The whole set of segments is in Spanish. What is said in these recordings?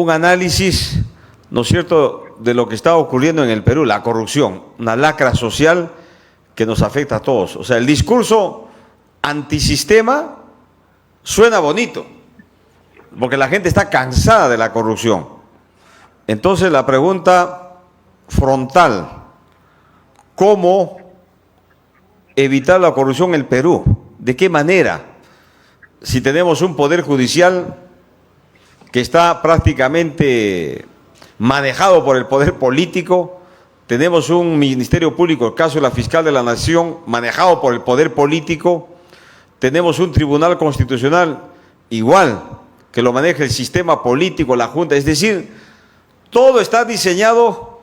un análisis, ¿no es cierto?, de lo que está ocurriendo en el Perú, la corrupción, una lacra social que nos afecta a todos. O sea, el discurso antisistema suena bonito, porque la gente está cansada de la corrupción. Entonces la pregunta frontal, ¿cómo evitar la corrupción en el Perú? ¿De qué manera? Si tenemos un poder judicial que está prácticamente manejado por el poder político, tenemos un ministerio público, el caso de la fiscal de la Nación, manejado por el poder político, tenemos un tribunal constitucional igual, que lo maneja el sistema político, la Junta, es decir, todo está diseñado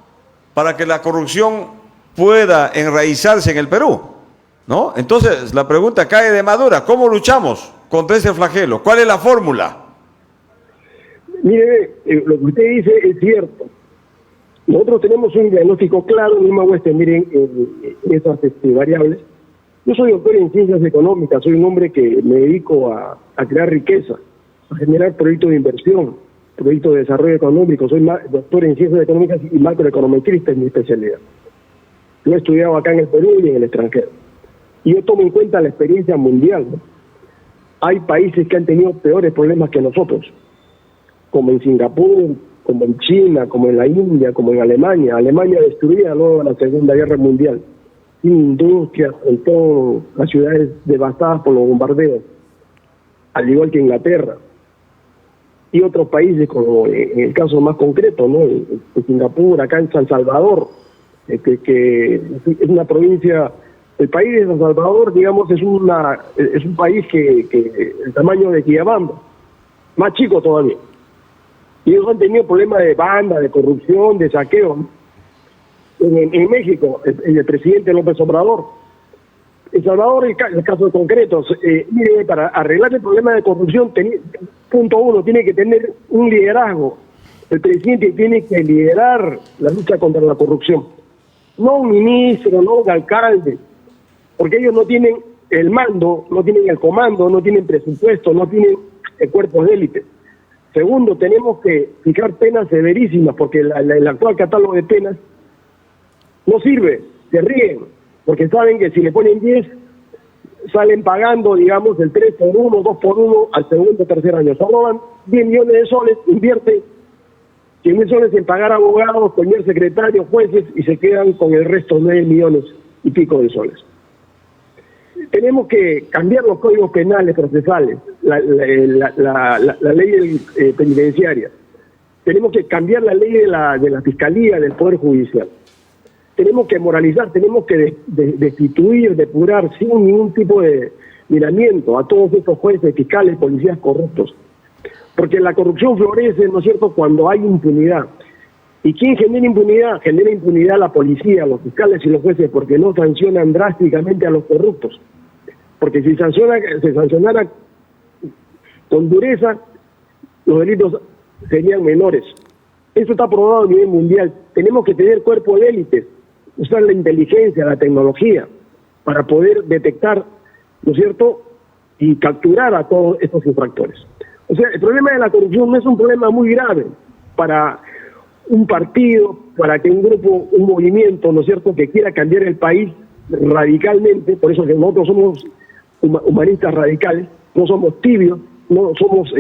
para que la corrupción pueda enraizarse en el Perú, ¿no? Entonces, la pregunta cae de madura, ¿cómo luchamos contra ese flagelo? ¿Cuál es la fórmula? Mire, lo que usted dice es cierto. Nosotros tenemos un diagnóstico claro, no me voy a extender en esas variables. Yo soy doctor en ciencias económicas, soy un hombre que me dedico a crear riqueza, a generar proyectos de inversión, proyectos de desarrollo económico. Soy doctor en ciencias económicas y macroeconometrista es mi especialidad. Yo he estudiado acá en el Perú y en el extranjero. Y yo tomo en cuenta la experiencia mundial, ¿no? Hay países que han tenido peores problemas que nosotros, como en Singapur, como en China, como en la India, como en Alemania. Alemania destruida luego de la Segunda Guerra Mundial, sin industrias, en todas las ciudades devastadas por los bombardeos, al igual que Inglaterra. Y otros países, como en el caso más concreto, ¿no?, en Singapur, acá en San Salvador, que es una provincia. El país de San Salvador, digamos, es un país que el tamaño de Quillabamba, más chico todavía. Y ellos han tenido problemas de banda, de corrupción, de saqueo, ¿no? En México, el presidente López Obrador. En Salvador, el caso concreto, mire, para arreglar el problema de corrupción, punto uno, tiene que tener un liderazgo. El presidente tiene que liderar la lucha contra la corrupción. No un ministro, no un alcalde, porque ellos no tienen el mando, no tienen el comando, no tienen presupuesto, no tienen cuerpos de élite. Segundo, tenemos que fijar penas severísimas, porque el actual catálogo de penas no sirve, se ríen, porque saben que si le ponen 10, salen pagando, digamos, el 3 por 1, 2 por 1 al segundo o tercer año. Se roban 10 millones de soles, invierten 100 mil soles en pagar abogados, poner secretarios, jueces, y se quedan con el resto 9 millones y pico de soles. Tenemos que cambiar los códigos penales procesales, la ley penitenciaria. Tenemos que cambiar la ley de la Fiscalía, del Poder Judicial. Tenemos que moralizar, tenemos que destituir, depurar sin ningún tipo de miramiento a todos estos jueces, fiscales, policías corruptos. Porque la corrupción florece, ¿no es cierto?, cuando hay impunidad. ¿Y quién genera impunidad? Genera impunidad la policía, los fiscales y los jueces, porque no sancionan drásticamente a los corruptos. Porque si se sancionara con dureza, los delitos serían menores. Eso está probado a nivel mundial. Tenemos que tener cuerpo de élite, usar la inteligencia, la tecnología, para poder detectar, ¿no es cierto?, y capturar a todos estos infractores. O sea, el problema de la corrupción no es un problema muy grave para un partido, para que un grupo, un movimiento, ¿no es cierto?, que quiera cambiar el país radicalmente. Por eso que nosotros somos humanistas radicales, no somos tibios, no somos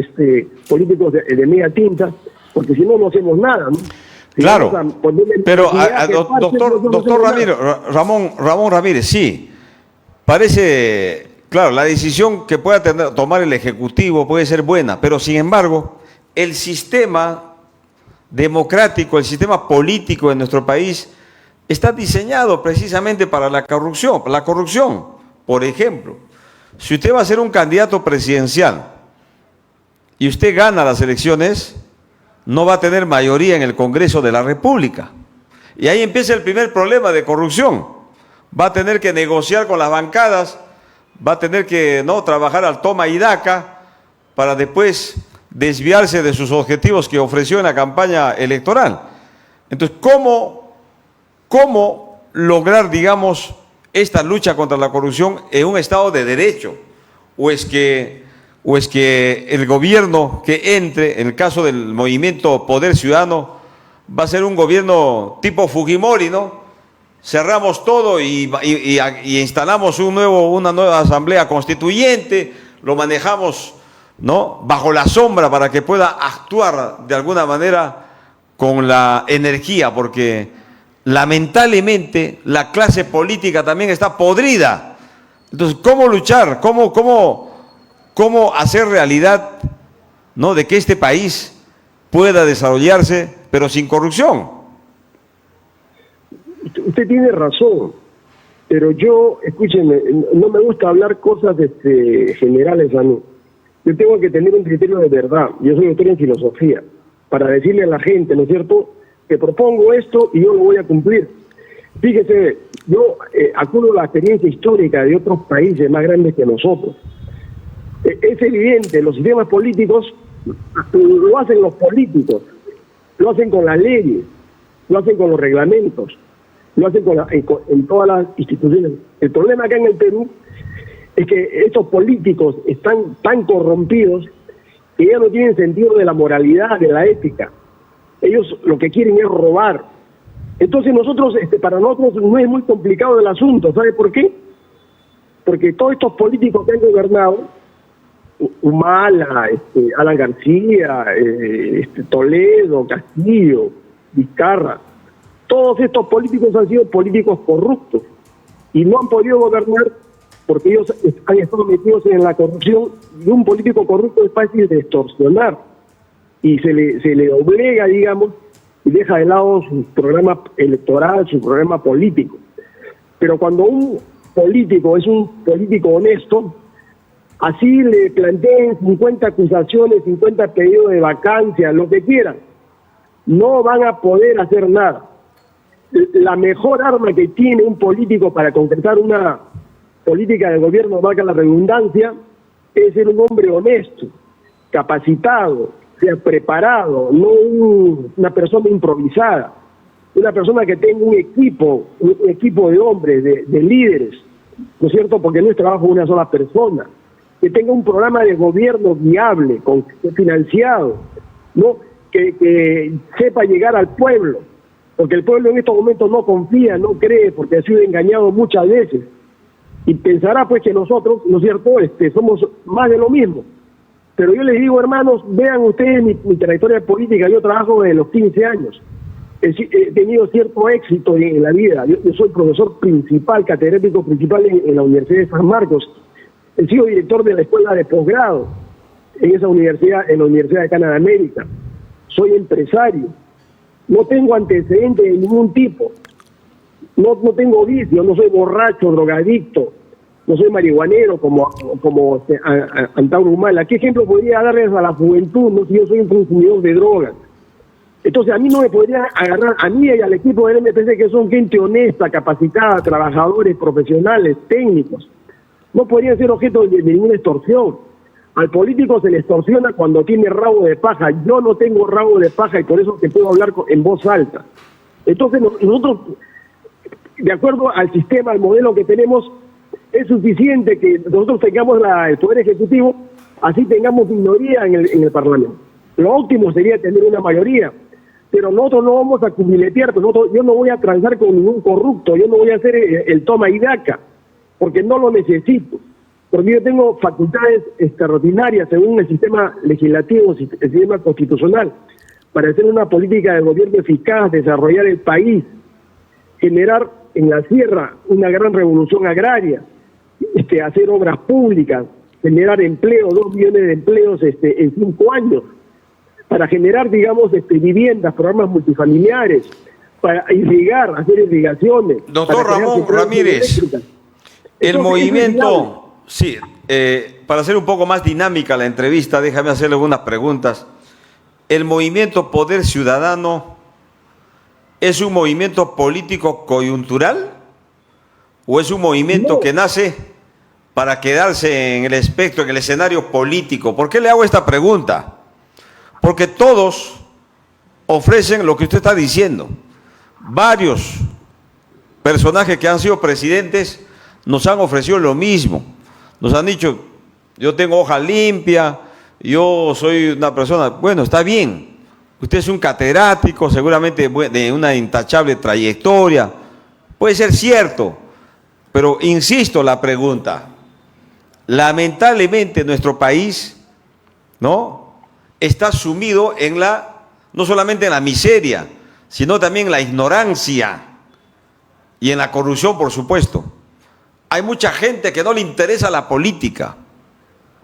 políticos de media tinta, porque si no, no hacemos nada, ¿no? Si claro, pero doctor Ramón Ramírez, sí, parece, claro, la decisión que pueda tomar el Ejecutivo puede ser buena, pero sin embargo, el sistema democrático, el sistema político de nuestro país está diseñado precisamente para la corrupción. La corrupción, por ejemplo, si usted va a ser un candidato presidencial y usted gana las elecciones, no va a tener mayoría en el Congreso de la República. Y ahí empieza el primer problema de corrupción. Va a tener que negociar con las bancadas, va a tener que trabajar al toma y daca para después desviarse de sus objetivos que ofreció en la campaña electoral. Entonces, ¿cómo lograr, digamos, esta lucha contra la corrupción en un Estado de Derecho? ¿O es que ¿O es que el gobierno que entre, en el caso del movimiento Poder Ciudadano, va a ser un gobierno tipo Fujimori, ¿no? Cerramos todo y instalamos una nueva asamblea constituyente, lo manejamos, ¿no?, bajo la sombra para que pueda actuar de alguna manera con la energía, porque lamentablemente la clase política también está podrida. Entonces, ¿cómo luchar? ¿Cómo hacer realidad, ¿no?, de que este país pueda desarrollarse, pero sin corrupción? Usted tiene razón, pero yo, escúcheme, no me gusta hablar cosas generales a mí. Yo tengo que tener un criterio de verdad. Yo soy doctor en filosofía, para decirle a la gente, ¿no es cierto?, que propongo esto y yo lo voy a cumplir. Fíjese, yo acudo a la experiencia histórica de otros países más grandes que nosotros. Es evidente, los sistemas políticos lo hacen los políticos, lo hacen con las leyes, lo hacen con los reglamentos, lo hacen en todas las instituciones. El problema acá en el Perú es que estos políticos están tan corrompidos que ya no tienen sentido de la moralidad, de la ética. Ellos lo que quieren es robar. Entonces para nosotros no es muy complicado el asunto. ¿Sabe por qué? Porque todos estos políticos que han gobernado, Humala, Alan García, Toledo, Castillo, Vizcarra, todos estos políticos han sido políticos corruptos y no han podido gobernar porque ellos han estado metidos en la corrupción, y un político corrupto es fácil de extorsionar y se le obliga, digamos, y deja de lado su programa electoral, su programa político. Pero cuando un político es un político honesto, así le planteen 50 acusaciones, 50 pedidos de vacancia, lo que quieran, no van a poder hacer nada. La mejor arma que tiene un político para concretar una política de gobierno, valga la redundancia, es ser un hombre honesto, capacitado, sea preparado, no una persona improvisada, una persona que tenga un equipo de hombres, de líderes, ¿no es cierto?, porque no es trabajo de una sola persona, que tenga un programa de gobierno viable, financiado, ¿no?, que sepa llegar al pueblo, porque el pueblo en estos momentos no confía, no cree, porque ha sido engañado muchas veces, y pensará pues que nosotros, ¿no es cierto?, somos más de lo mismo. Pero yo les digo, hermanos, vean ustedes mi trayectoria política. Yo trabajo desde los 15 años. He tenido cierto éxito en la vida. Yo soy profesor principal, catedrático principal en la Universidad de San Marcos. He sido director de la escuela de posgrado en esa universidad, en la Universidad de Cana de América. Soy empresario. No tengo antecedentes de ningún tipo. No tengo vicio, no soy borracho, drogadicto. No soy marihuanero como Antauro Humala. ¿Qué ejemplo podría darles a la juventud, no, si yo soy un consumidor de drogas? Entonces a mí no me podrían agarrar, a mí y al equipo del MPC, que son gente honesta, capacitada, trabajadores, profesionales, técnicos. No podrían ser objeto de ninguna extorsión. Al político se le extorsiona cuando tiene rabo de paja. Yo no tengo rabo de paja y por eso te puedo hablar en voz alta. Entonces nosotros, de acuerdo al sistema, al modelo que tenemos, es suficiente que nosotros tengamos el Poder Ejecutivo, así tengamos minoría en el Parlamento. Lo óptimo sería tener una mayoría, pero nosotros no vamos a cubiletear, yo no voy a transar con ningún corrupto, yo no voy a hacer el toma y daca, porque no lo necesito, porque yo tengo facultades extraordinarias según el sistema legislativo, el sistema constitucional, para hacer una política de gobierno eficaz, desarrollar el país, generar en la sierra una gran revolución agraria, hacer obras públicas, generar empleo, 2 millones de empleos en 5 años, para generar, digamos, viviendas, programas multifamiliares, para irrigar, hacer irrigaciones. Doctor Ramón Ramírez, el movimiento, sí, para hacer un poco más dinámica la entrevista, déjame hacerle algunas preguntas. ¿El movimiento Poder Ciudadano es un movimiento político coyuntural o es un movimiento que nace para quedarse en el espectro, en el escenario político? ¿Por qué le hago esta pregunta? Porque todos ofrecen lo que usted está diciendo. Varios personajes que han sido presidentes nos han ofrecido lo mismo. Nos han dicho, yo tengo hoja limpia, yo soy una persona, bueno, está bien, usted es un catedrático, seguramente de una intachable trayectoria, puede ser cierto, pero insisto la pregunta, lamentablemente nuestro país, ¿no?, está sumido en no solamente en la miseria, sino también en la ignorancia y en la corrupción, por supuesto. Hay mucha gente que no le interesa la política.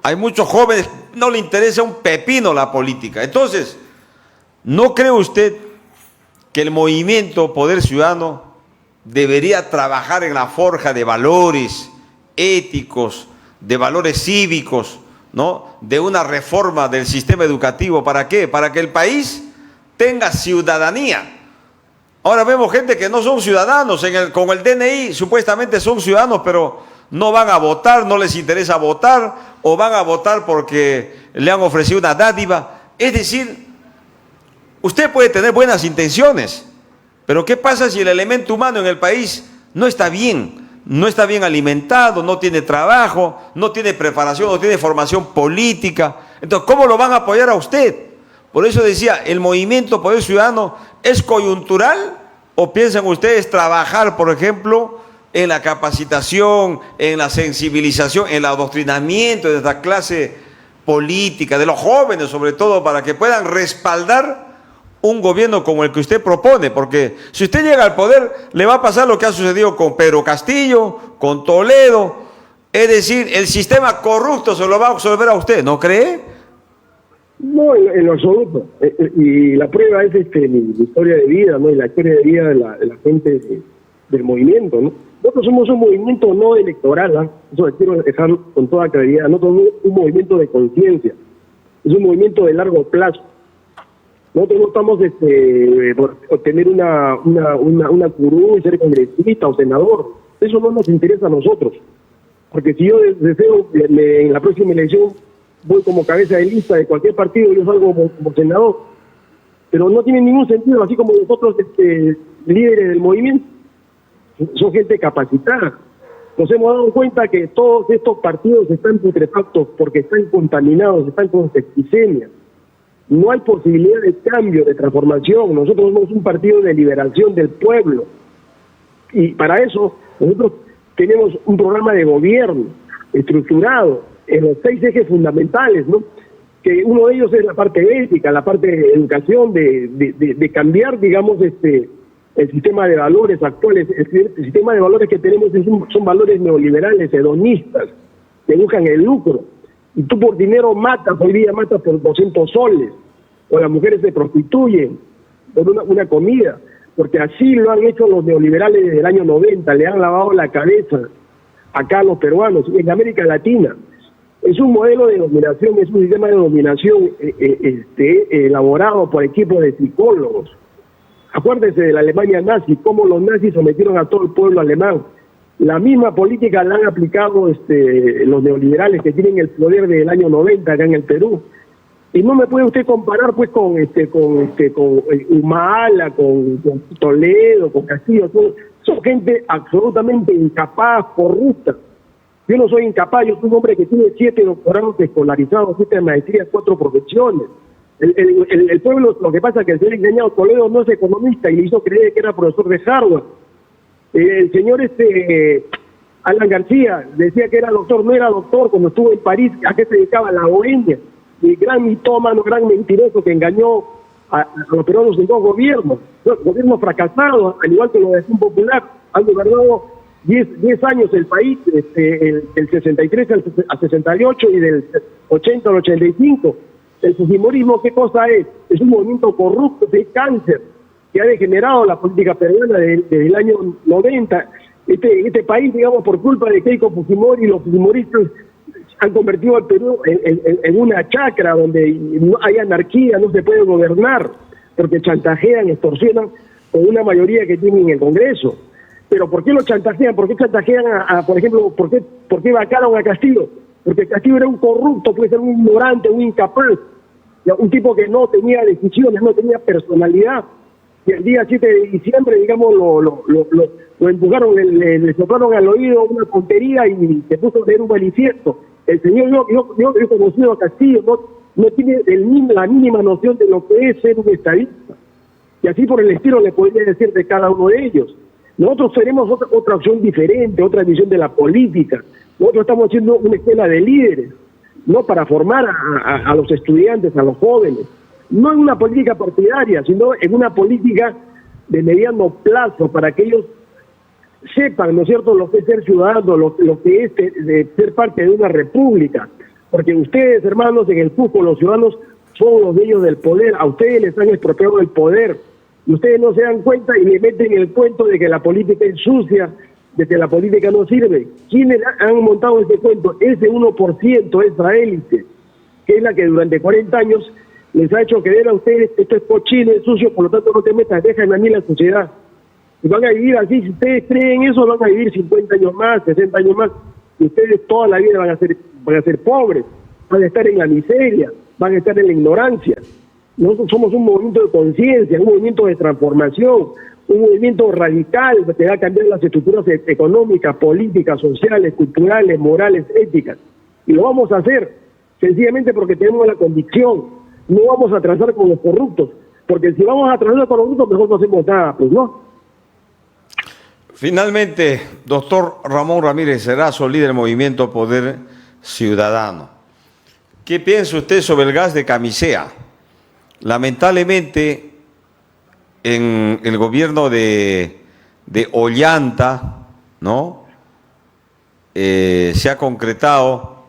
Hay muchos jóvenes que no le interesa un pepino la política. Entonces, ¿no cree usted que el movimiento Poder Ciudadano debería trabajar en la forja de valores éticos, de valores cívicos, ¿no?, de una reforma del sistema educativo? ¿Para qué? Para que el país tenga ciudadanía. Ahora vemos gente que no son ciudadanos, con el DNI supuestamente son ciudadanos, pero no van a votar, no les interesa votar, o van a votar porque le han ofrecido una dádiva. Es decir, usted puede tener buenas intenciones, pero ¿qué pasa si el elemento humano en el país no está bien? No está bien alimentado, no tiene trabajo, no tiene preparación, no tiene formación política. Entonces, ¿cómo lo van a apoyar a usted? Por eso decía, ¿el movimiento Poder Ciudadano es coyuntural o piensan ustedes trabajar, por ejemplo, en la capacitación, en la sensibilización, en el adoctrinamiento de esta clase política, de los jóvenes sobre todo, para que puedan respaldar un gobierno como el que usted propone? Porque si usted llega al poder, le va a pasar lo que ha sucedido con Pedro Castillo, con Toledo, es decir, el sistema corrupto se lo va a absorber a usted, ¿no cree? No, en lo absoluto. Y la prueba es mi historia de vida, ¿no? Y la historia de vida de la gente del movimiento, ¿no? Nosotros somos un movimiento no electoral, ¿eh? Eso lo quiero dejar con toda claridad. Nosotros somos un movimiento de conciencia. Es un movimiento de largo plazo. Nosotros no estamos por obtener una curul, ser congresista o senador. Eso no nos interesa a nosotros. Porque si yo deseo en la próxima elección voy como cabeza de lista de cualquier partido, yo salgo como senador, pero no tiene ningún sentido, así como nosotros líderes del movimiento, son gente capacitada. Nos hemos dado cuenta que todos estos partidos están putrefactos porque están contaminados, están con septicemia. No hay posibilidad de cambio, de transformación. Nosotros somos un partido de liberación del pueblo. Y para eso nosotros tenemos un programa de gobierno estructurado en los 6 ejes fundamentales, ¿no? Que uno de ellos es la parte ética, la parte de educación, de cambiar, digamos, el sistema de valores actuales. El sistema de valores que tenemos son valores neoliberales, hedonistas, que buscan el lucro. Y tú por dinero matas, hoy día matas por 200 soles, o las mujeres se prostituyen por una comida, porque así lo han hecho los neoliberales desde el año 90, le han lavado la cabeza acá a los peruanos, en América Latina. Es un modelo de dominación, es un sistema de dominación elaborado por equipos de psicólogos. Acuérdense de la Alemania nazi, cómo los nazis sometieron a todo el pueblo alemán. La misma política la han aplicado los neoliberales que tienen el poder desde el año 90 acá en el Perú. Y no me puede usted comparar pues con Humala, con Toledo, con Castillo. Son gente absolutamente incapaz, corrupta. Yo no soy incapaz, yo soy un hombre que tiene 7 doctorados escolarizados, 7 maestrías, 4 profesiones. El pueblo, lo que pasa es que el señor engañado Toledo no es economista y le hizo creer que era profesor de Harvard. El señor Alan García decía que era doctor, no era doctor cuando estuvo en París. ¿A qué se dedicaba? La bohemia. Y gran mitómano, gran mentiroso que engañó a los peruanos en 2 gobiernos. Gobiernos fracasados, al igual que los de Acción Popular, han gobernado 10 años el país, del 63 al 68 y del 80 al 85. El fujimorismo, ¿qué cosa es? Es un movimiento corrupto, de cáncer, que ha degenerado la política peruana desde el año 90. Este país, digamos, por culpa de Keiko Fujimori, los fujimoristas han convertido al Perú en una chacra donde no hay anarquía, no se puede gobernar, porque chantajean, extorsionan con una mayoría que tienen en el Congreso. Pero ¿por qué lo chantajean? ¿Por qué chantajean por ejemplo, por qué vacaron a Castillo? Porque Castillo era un corrupto, puede ser un ignorante, un incapaz, un tipo que no tenía decisiones, no tenía personalidad. Y el día 7 de diciembre, digamos, lo empujaron, le soplaron al oído una tontería y se puso a leer un manifiesto. El señor, yo he conocido a Castillo, no tiene la mínima noción de lo que es ser un estadista. Y así por el estilo le podría decir de cada uno de ellos. Nosotros tenemos otra opción diferente, otra visión de la política. Nosotros estamos haciendo una escuela de líderes, no para formar a los estudiantes, a los jóvenes. No en una política partidaria, sino en una política de mediano plazo, para que ellos sepan, ¿no es cierto?, lo que es ser ciudadano, lo que es de ser parte de una república. Porque ustedes, hermanos, en el Cusco, los ciudadanos son los dueños del poder. A ustedes les han expropiado el poder. Y ustedes no se dan cuenta y le meten el cuento de que la política es sucia, de que la política no sirve. ¿Quiénes han montado este cuento? Ese 1%, esa élite, que es la que durante 40 años les ha hecho creer a ustedes que esto es cochino, es sucio, por lo tanto no te metas, dejan a mí la sociedad. Y van a vivir así, si ustedes creen eso, van a vivir 50 años más, 60 años más, y ustedes toda la vida van a ser pobres, van a estar en la miseria, van a estar en la ignorancia. Nosotros somos un movimiento de conciencia, un movimiento de transformación, un movimiento radical que va a cambiar las estructuras económicas, políticas, sociales, culturales, morales, éticas. Y lo vamos a hacer sencillamente porque tenemos la convicción. No vamos a transar con los corruptos, porque si vamos a transar con los corruptos, mejor no hacemos nada, pues no. Finalmente, doctor Ramón Ramírez Erazo, líder del movimiento Poder Ciudadano. ¿Qué piensa usted sobre el gas de camisea? Lamentablemente, en el gobierno de Ollanta, ¿no? Se ha concretado,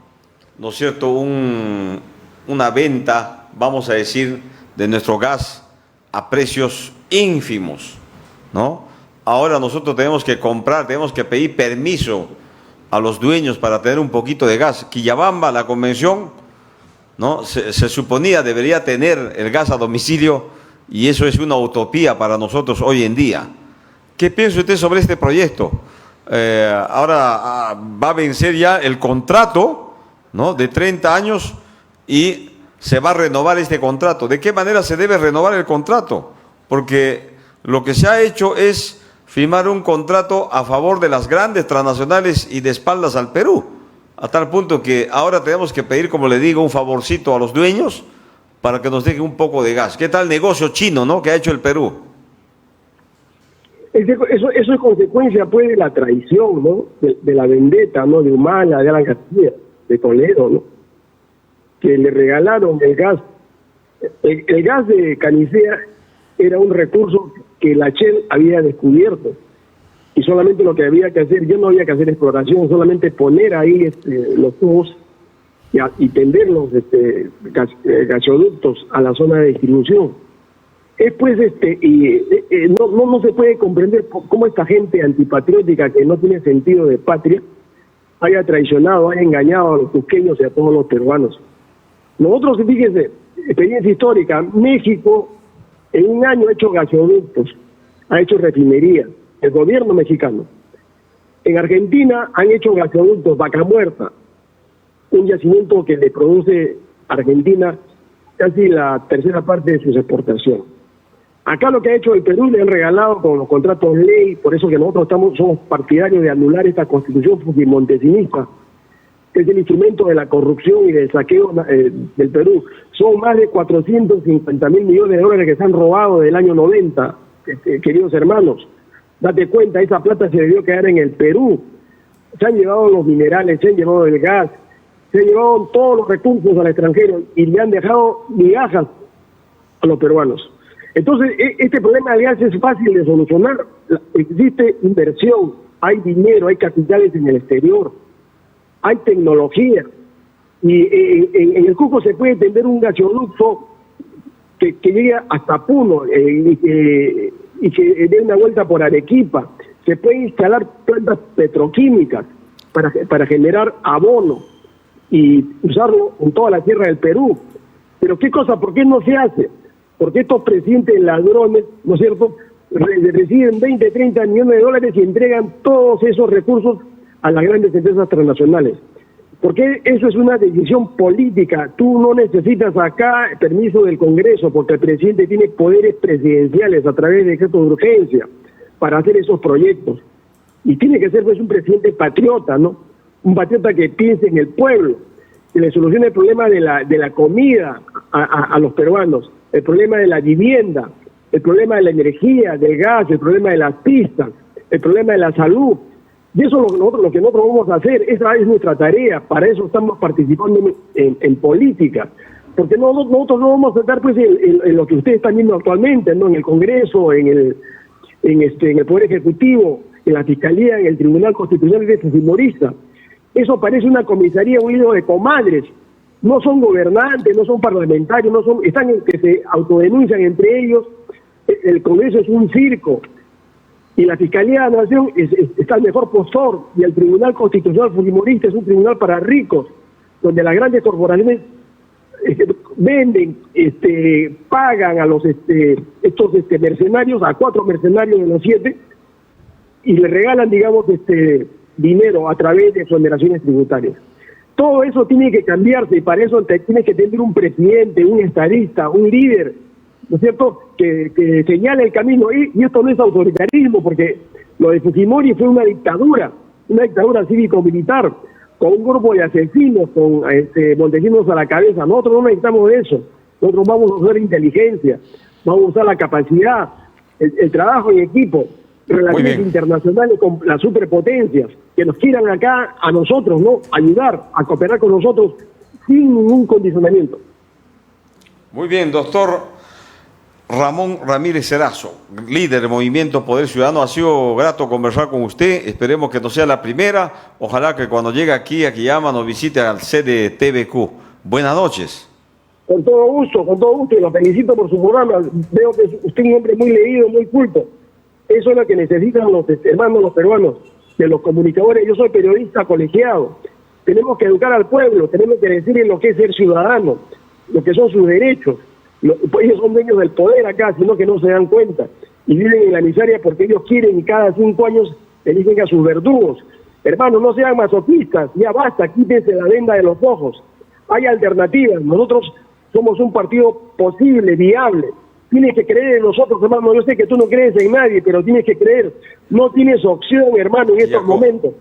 ¿no es cierto?, una venta, vamos a decir, de nuestro gas a precios ínfimos, ¿no? Ahora nosotros tenemos que comprar, tenemos que pedir permiso a los dueños para tener un poquito de gas. Quillabamba, la convención, ¿no?, se suponía debería tener el gas a domicilio, y eso es una utopía para nosotros hoy en día. ¿Qué piensa usted sobre este proyecto? Ahora va a vencer ya el contrato, ¿no?, de 30 años y se va a renovar este contrato. ¿De qué manera se debe renovar el contrato? Porque lo que se ha hecho es firmar un contrato a favor de las grandes transnacionales y de espaldas al Perú, a tal punto que ahora tenemos que pedir, como le digo, un favorcito a los dueños para que nos dejen un poco de gas. ¿Qué tal negocio chino, no?, que ha hecho el Perú? Eso es consecuencia, pues, de la traición, ¿no?, de la vendetta, ¿no?, de Humala, de Alan Castilla, de Toledo, ¿no?, que le regalaron el gas. El gas de Canicea era un recurso que la Shell había descubierto, y solamente lo que había que hacer, yo no había que hacer exploración, solamente poner ahí los tubos y tender los gasoductos a la zona de distribución. Pues no se puede comprender cómo esta gente antipatriótica, que no tiene sentido de patria, haya traicionado, haya engañado a los cusqueños y a todos los peruanos. Nosotros, fíjense, experiencia histórica, México en un año ha hecho gasoductos, ha hecho refinería, el gobierno mexicano. En Argentina han hecho gasoductos, Vaca Muerta, un yacimiento que le produce a Argentina casi la tercera parte de sus exportaciones. Acá lo que ha hecho el Perú, le han regalado con los contratos ley, por eso que nosotros somos partidarios de anular esta constitución fujimontesinista, que es el instrumento de la corrupción y del saqueo del Perú. Son más de 450.000 millones de dólares que se han robado del año 90, queridos hermanos. Date cuenta, esa plata se debió quedar en el Perú. Se han llevado los minerales, se han llevado el gas, se han llevado todos los recursos al extranjero y le han dejado migajas a los peruanos. Entonces, este problema de gas es fácil de solucionar. Existe inversión, hay dinero, hay capitales en el exterior, hay tecnología. Y en el Cusco se puede tender un gasoducto que llegue hasta Puno y que dé una vuelta por Arequipa. Se puede instalar plantas petroquímicas para generar abono y usarlo en toda la tierra del Perú. Pero ¿qué cosa? ¿Por qué no se hace? Porque estos presidentes ladrones, ¿no es cierto?, reciben 20, 30 millones de dólares y entregan todos esos recursos a las grandes empresas transnacionales. Porque eso es una decisión política. Tú no necesitas acá permiso del Congreso, porque el presidente tiene poderes presidenciales a través de decretos de urgencia para hacer esos proyectos. Y tiene que ser, pues, un presidente patriota, ¿no? Un patriota que piense en el pueblo. se le solucione el problema de la comida a los peruanos, el problema de la vivienda, el problema de la energía, del gas, el problema de las pistas, el problema de la salud. Y eso es lo que nosotros vamos a hacer, esa es nuestra tarea, para eso estamos participando en política. Porque nosotros no vamos a estar pues en lo que ustedes están viendo actualmente, ¿no? En el Congreso, en el Poder Ejecutivo, en la Fiscalía, en el Tribunal Constitucional de Fujimorista. Eso parece una comisaría, un hilo de comadres. No son gobernantes, no son parlamentarios, están en que se autodenuncian entre ellos. El Congreso es un circo y la Fiscalía de la Nación está el mejor postor, y el Tribunal Constitucional Fujimorista es un tribunal para ricos, donde las grandes corporaciones venden, pagan a los estos mercenarios, a 4 mercenarios de los 7, y le regalan, digamos, dinero a través de exoneraciones tributarias. Todo eso tiene que cambiarse, y para eso tiene que tener un presidente, un estadista, un líder, ¿no es cierto?, que señale el camino. Y esto no es autoritarismo, porque lo de Fujimori fue una dictadura cívico-militar, con un grupo de asesinos, con Montesinos a la cabeza. Nosotros no necesitamos de eso. Nosotros vamos a usar inteligencia, vamos a usar la capacidad, el trabajo en equipo, relaciones internacionales con las superpotencias, que nos quieran acá a nosotros, ¿no?, ayudar, a cooperar con nosotros sin ningún condicionamiento. Muy bien, doctor Ramón Ramírez Erazo, líder del Movimiento Poder Ciudadano. Ha sido grato conversar con usted. Esperemos que no sea la primera. Ojalá que cuando llegue aquí a Quillama nos visite al sede TVQ. Buenas noches. Con todo gusto, y lo felicito por su programa. Veo que usted es un hombre muy leído, muy culto. Eso es lo que necesitan los hermanos, los peruanos, de los comunicadores. Yo soy periodista colegiado. Tenemos que educar al pueblo, tenemos que decirle lo que es ser ciudadano, lo que son sus derechos. Ellos son dueños del poder acá, sino que no se dan cuenta. Y viven en la miseria porque ellos quieren, y cada 5 años eligen a sus verdugos. Hermanos, no sean masoquistas, ya basta, quítense la venda de los ojos. Hay alternativas, nosotros somos un partido posible, viable. Tienes que creer en nosotros, hermano. Yo sé que tú no crees en nadie, pero tienes que creer. No tienes opción, hermano, en estos momentos.